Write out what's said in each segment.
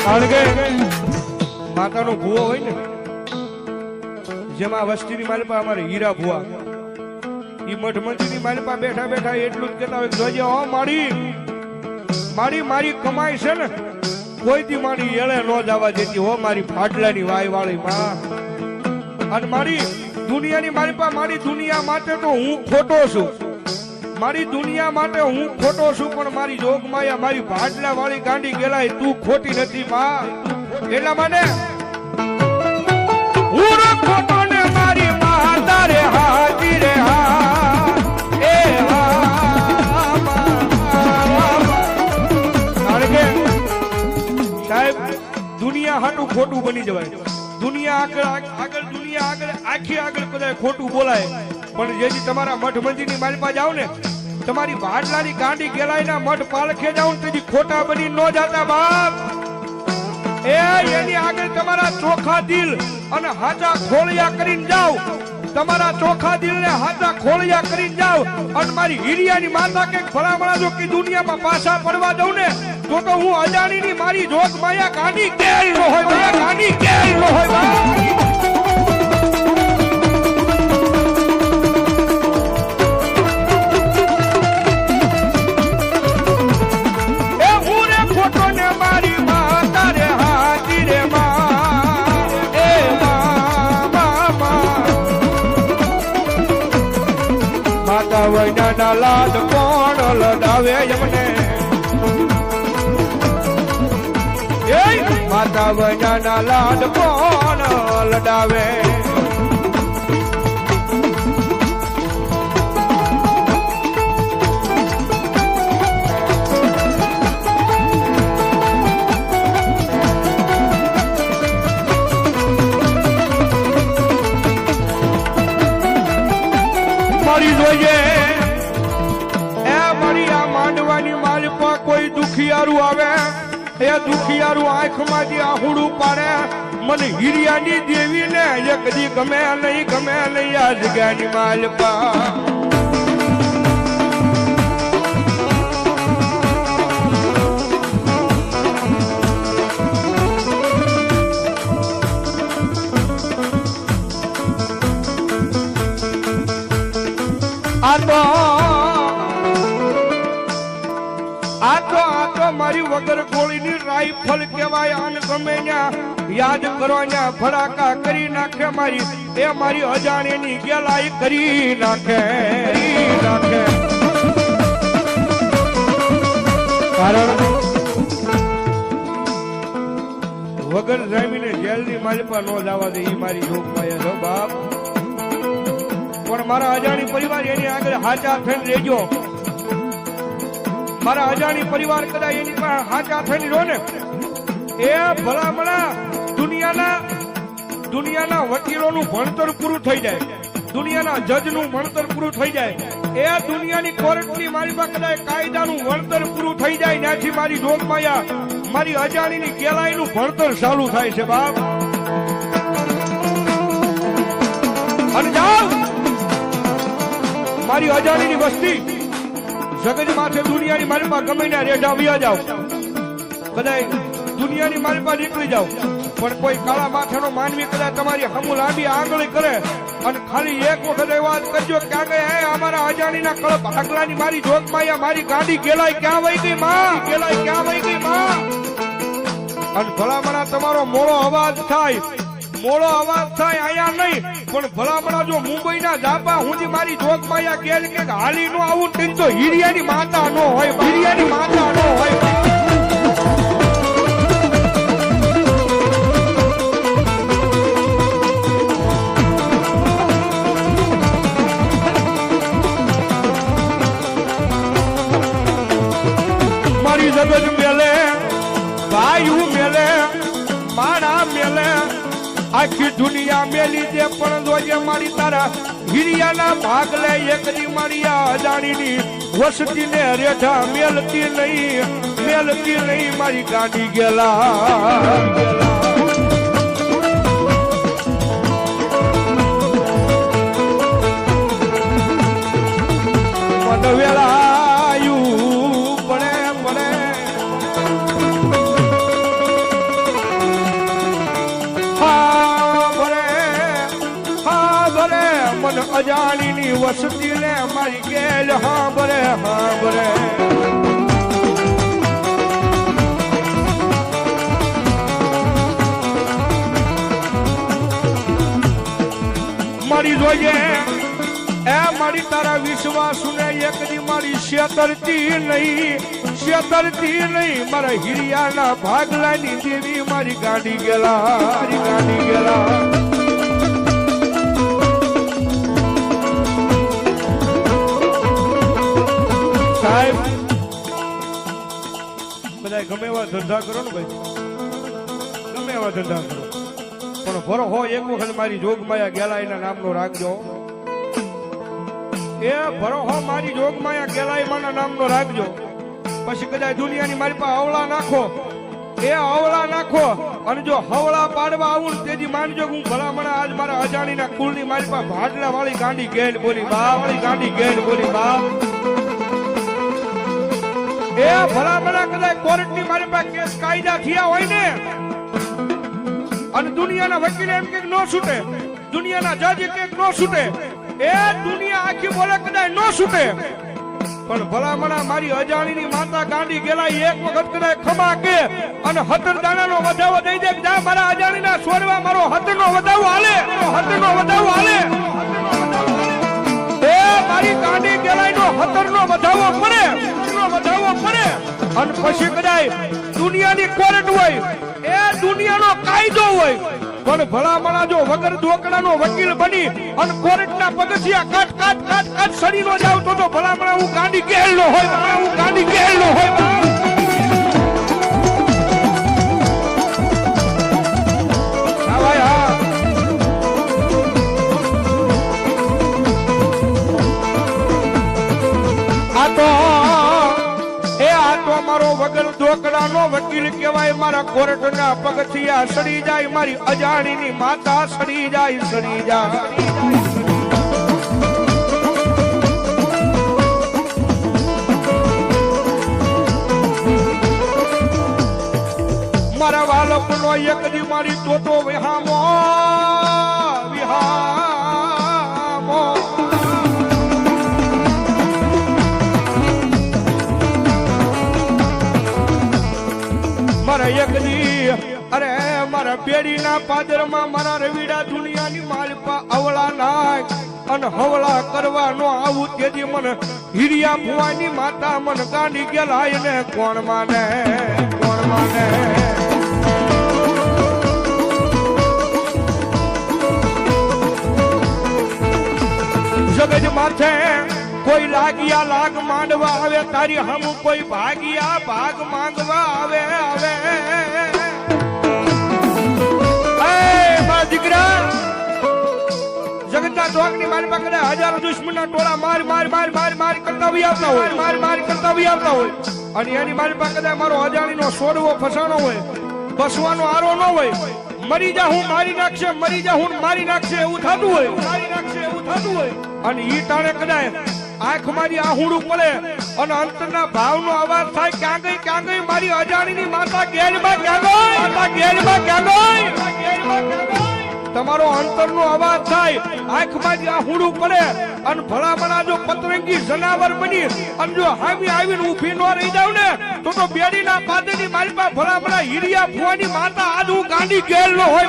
કારણ કે માતાનો ભૂવો હોય ને, જેમાં વસ્તીની માલપા અમારે હીરા ભૂવા, ઈ મઠ મંત્રીની માલપા બેઠા બેઠા એટલું જ કહેતા હોય, જોજે હો મારી કમાઈ છે ને કોઈ દી મારી એળે ન જવા દેતી હો, મારી ફાટલાની વાય વાળી માં. અને મારી દુનિયાની માલપા, મારી દુનિયા માટે તો હું ખોટો છું, મારી દુનિયા માટે હું ખોટો છું, પણ મારી જોગમાયા મારી ભાડલા વાળી ગાંડી ગેલાય તું ખોટી નથી માં. એટલા માટે હું ખોટો ને મારી માં તારે હાજી રે હા એ કારણ કે સાહેબ દુનિયા હાટું ખોટું બની જવાય, દુનિયા આગળ દુનિયા આગળ આખી આગળ કદાચ ખોટું બોલાય, પણ જેથી તમારા મઠ મંદિરની માલપા જાવ ને, તમારી ભાડલાની ગાંડી ગેલાઈના મઠ પાલખે જાવ ને તેથી ખોટા બની ન જાતા બાપ. એની આગળ તમારા ચોખા દિલ અને હાજા ખોળિયા કરીને જાવ, તમારા ચોખા દિલ ને હાજા ખોળિયા કરીને જાવ, અને મારી હિરિયાની માતા કે ભલામણા જો કે દુનિયામાં પાછા પડવા દઉં ને તો હું અજાણીની મારી જોગ માયા ગાંડી કેળ ન હોય, ગાંડી કેળ ન હોય. વૈના લાડ કોણ લડાવે એમને, માતા વૈના લાડ કોણ લડાવે. મારી જોઈએ કોઈ દુખિયારું આવે, એ દુખિયારું આંખમાંથી આહુડું પાડે, મને હિરિયાની દેવી ને એ કદી ગમે નહીં આ જગ્યાની માલપા. આ તો મારી વગર ગોળીની રાઈફલ કહેવાય, આને ગમે યાદ કરો ફડાકા કરી નાખે, મારી એ મારી અજાણ્યાની ગેલાઈ કરી નાખે. કારણ વગર જામીને જેલની માલપા ન જવા દે, એ મારી જોગમાયા છો બાપ. પણ મારા અજાણી પરિવાર એની આગળ હાચા થઈને રહેજો, મારા અજાણી પરિવાર કદાચ એની પાસે હાચા થઈને રહો ને, એ ભલામણા દુનિયાના વકીલોનું ભણતર પૂરું થઈ જાય, દુનિયાના જજનું ભણતર પૂરું થઈ જાય, એ દુનિયાની કોર્ટની મારી પાસે કદાચ કાયદાનું ભણતર પૂરું થઈ જાય, ત્યાંથી મારી જોગમાયા મારી અજાણીની કેલાઈનું ભણતર ચાલુ થાય છે બાપ. અને જાઓ મારી અજાણીની વસ્તી જગત માથે દુનિયાની માલપા ગમે ને રેઢા વ્યા જાવ, કદાચ દુનિયાની માલપા નીકળી જાવ, પણ કોઈ કાળા માથાનો માનવી કદાચ તમારી હમુ લાંબી આંગળી કરે અને ખાલી એક વખત એ વાત કરજો કે આગળ અમારા અજાણીના કળપ આગલાની મારી જોગમાયા મારી ગાડી ગેલાઈ ક્યાં વહી ગઈ માં, ગેલાઈ ક્યાં વહી ગઈ માં. અને ભલામણા તમારો મોડો અવાજ થાય અહીંયા નહીં, પણ ભલામણા જો મુંબઈના જાપા હું મારી જોગમાયા ગેલ કે હાલી નો આવું તેમ તો હિરિયાની માતા નો હોય, હિરિયાની માતા નો હોય. મારી જગત મેલે ભાઈ મેલે માણા મેલે, આખી દુનિયા મેલી દે, પણ જોજે મારી તારા હિરિયાના ભાગ લે એક દી મારી આ અજાણીની વસતી ને રેઠા મેલતી નહીં મારી ગાડી ગેલા. વેળાયું પડે અજાણીની વસતી ને મારી ગેલ હાંભરે હાંભરે મારી જોઈએ એ મારી તારા વિશ્વાસ ને એક દી મારી શેતરતી નહીં મારા હિરિયાના ભાગલાની દેવી મારી ગાડી ગેલા સાહેબ બધા ગમે એવા ધંધા કરો ને ભાઈ ગમે એવા ધંધા કરો પણ ભરો હોય એક વખત મારી જોગમાયા ગેલાઈના નામનો રાખજો એ ભરો હો મારી જોગમાયા ગેલાઈમાના નામનો રાખજો પછી કદાચ દુનિયાની મારી પાસે અવળા નાખો એ અવળા નાખો અને જો હવળા પાડવા આવું ને તેથી માનજો હું ભલામણ આજ મારા અજાણીના કુળની મારી પાસે ભાડલા વાળી ગાંડી ગેલ બોલી બા એ ભલામણ કદાચ કોર્ટની મારી પાસે કેસ કાયદા થયા હોય ને અને દુનિયાના વકીલ એમ કે નો છૂટે દુનિયાના જજ કે નો છૂટે એ દુનિયા આખી બોલે કદાચ નો છૂટે પણ ભલામણા મારી અજાણીની માતા ગાંડી ગેલા એક વખત કદાચ ખમા કે અને 17 દાણાનો વધાવો દઈ દે જા મારા અજાણીના છોડવા મારો 17 નો વધાવો હાલે એ મારી ગાંડી ગેલાઈનો 17 નો વધાવો પડે અને પછી કદાચ દુનિયાની કોર્ટ હોય એ દુનિયાનો કાયદો હોય પણ ભલામણા જો વગર દોકડાનો વકીલ બની અને કોર્ટના પગથિયા કાટ સડીનો જાવ તો ભલામણા હું ગાંડી ગેલનો હોય મારો વગર દોકડાનો વકીલ કહેવાય મારા કોર્ટના પગથિયા સડી જાય મારી અજાણીની માતા સડી જાય મારા વાલપનો એક દી મારી તોતો વિહામો મારા એક દી અરે મારા બેડીના પાદરમાં મારા રવિડા દુનિયાની માલપા અવળા નાખ અને હવળા કરવાનો આવું તેથી મને હિરિયા ભુવાની માતા મન ગાંડી ગેલાય ને કોણ માને જગજ માથે કોઈ લાગિયા લાગ માંડવા આવે તારી હમ કોઈ ભાગિયા ભાગ માંગવા આવે દીકરા જગતના દોગની મારી પાસે હજારો દુશ્મનના ટોળા માર કરતા આવતા હોય અને એની મારી પાસે મારો અજાણીનો છોડવો ફસાણો હોય બસવાનો આરો ન હોય મરી જા હું મારી નાખશે એવું થતું હોય અને ઈ ટાણે કદાચ આંખ મારી આહુડું પડે અને અંતરના ભાવનો અવાજ થાય ક્યાં ગઈ મારી અજાણીની માતા ગેલમાં ક્યાં ગઈ તમારો અંતરનો અવાજ થાય આંખ મારી આહુડું પડે અને ભલામણા જો પતરંગી જનાવર બની અને જો હાવી આવીને ઊભી ન રહી જાવ ને તો બેડીના પાદેની મારી પાસે ભલામણા હિરિયા ભુવાની માતા આજ હું ગાંડી ગેલ નો હોય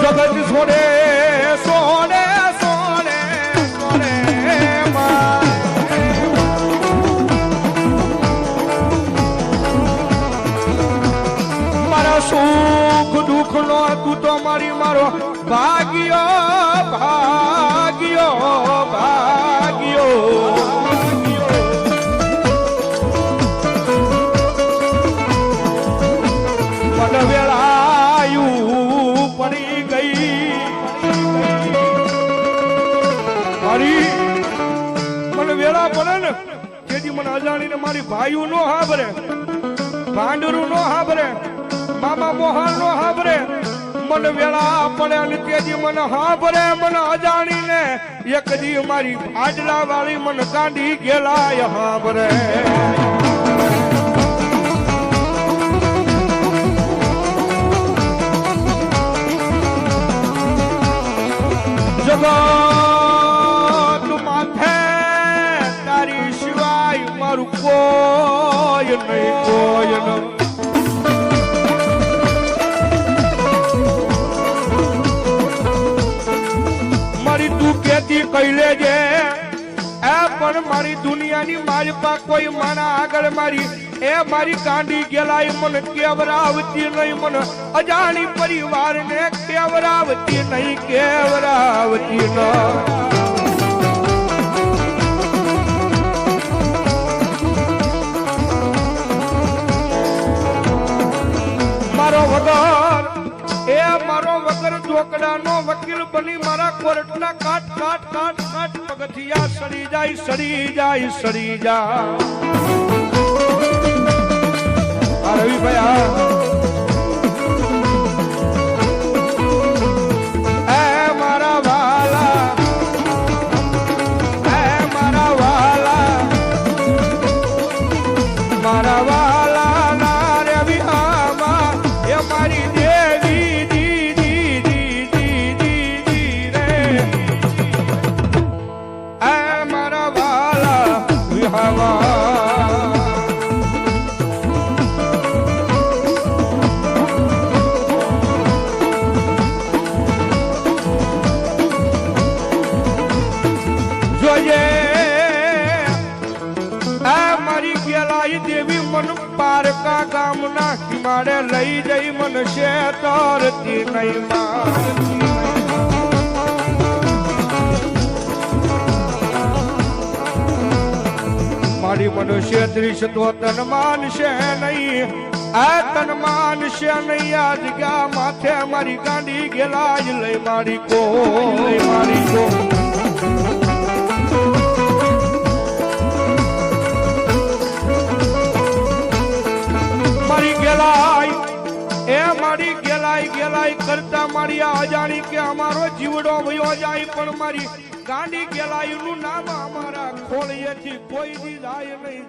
જગત સોને મારા સુખ દુઃખ નો તું તો મારો ભાગ્યો મને વેળાયું પડી ગઈ મારી મને વેળા પડે ને તેથી મને અજાણીને મારી ભાઈઓ નો હાબરે ભાંડરું નો હાબરે મામા મોહન નો હાબરે મને વેળા પડે અને તેથી મને હાબરે મને અજાણીને એક દી મારી ભાડલા વાળી મને કાંડી ગેલાય હાબરે જગત માથે તારી સિવાય મારું કોઈ નહીં, કોઈ નહીં. મારી તું કેતી કહી લેજે એ પણ મારી દુનિયાની મારી પા કોઈ માના આગળ મારી એ મારી ગાંડી ગેલાય મને કેવરાવતી નહીં, મને અજાણી પરિવારને કેવરાવતી નહીં, કેવરાવતી નહીં. મારો વગર એ મારો વગર ચોકડાનો વકીલ બની મારા કોર્ટના કાટ કાટ કાટ કાટ પગથિયા સડી જાય, સડી જાય, સડી જાય. આ રવિભાઈ એ મારા વાલા, એ મારા વાલા, મારા વાલા ના રે વિહામાં એ મારી દેવી દીદી દીદી દીદી રે એ મારા વાલા વિહામાં. મારી ગેલાઈ દેવી મન પારકા ગામના કિમાડે લઈ જઈ મન શેતરતી નહીં, મારતી નહીં. મારી મન શેત્રીસ તો તન માનશે નહીં, આ તન માનશે નહીં. આ જગ્યા માથે મારી ગાંડી ગેલાઈ લઈ મારી કો, મારી કો. મારી ગેલાઈ એ મારી ગેલાઈ ગેલાઈ કરતા મારી અજાણી કે અમારો જીવડો વયો જાય પણ મારી ગાંડી ગેલાઈ નું નામ અમારા ખોળિયેથી કોઈ દી જાય નહીં.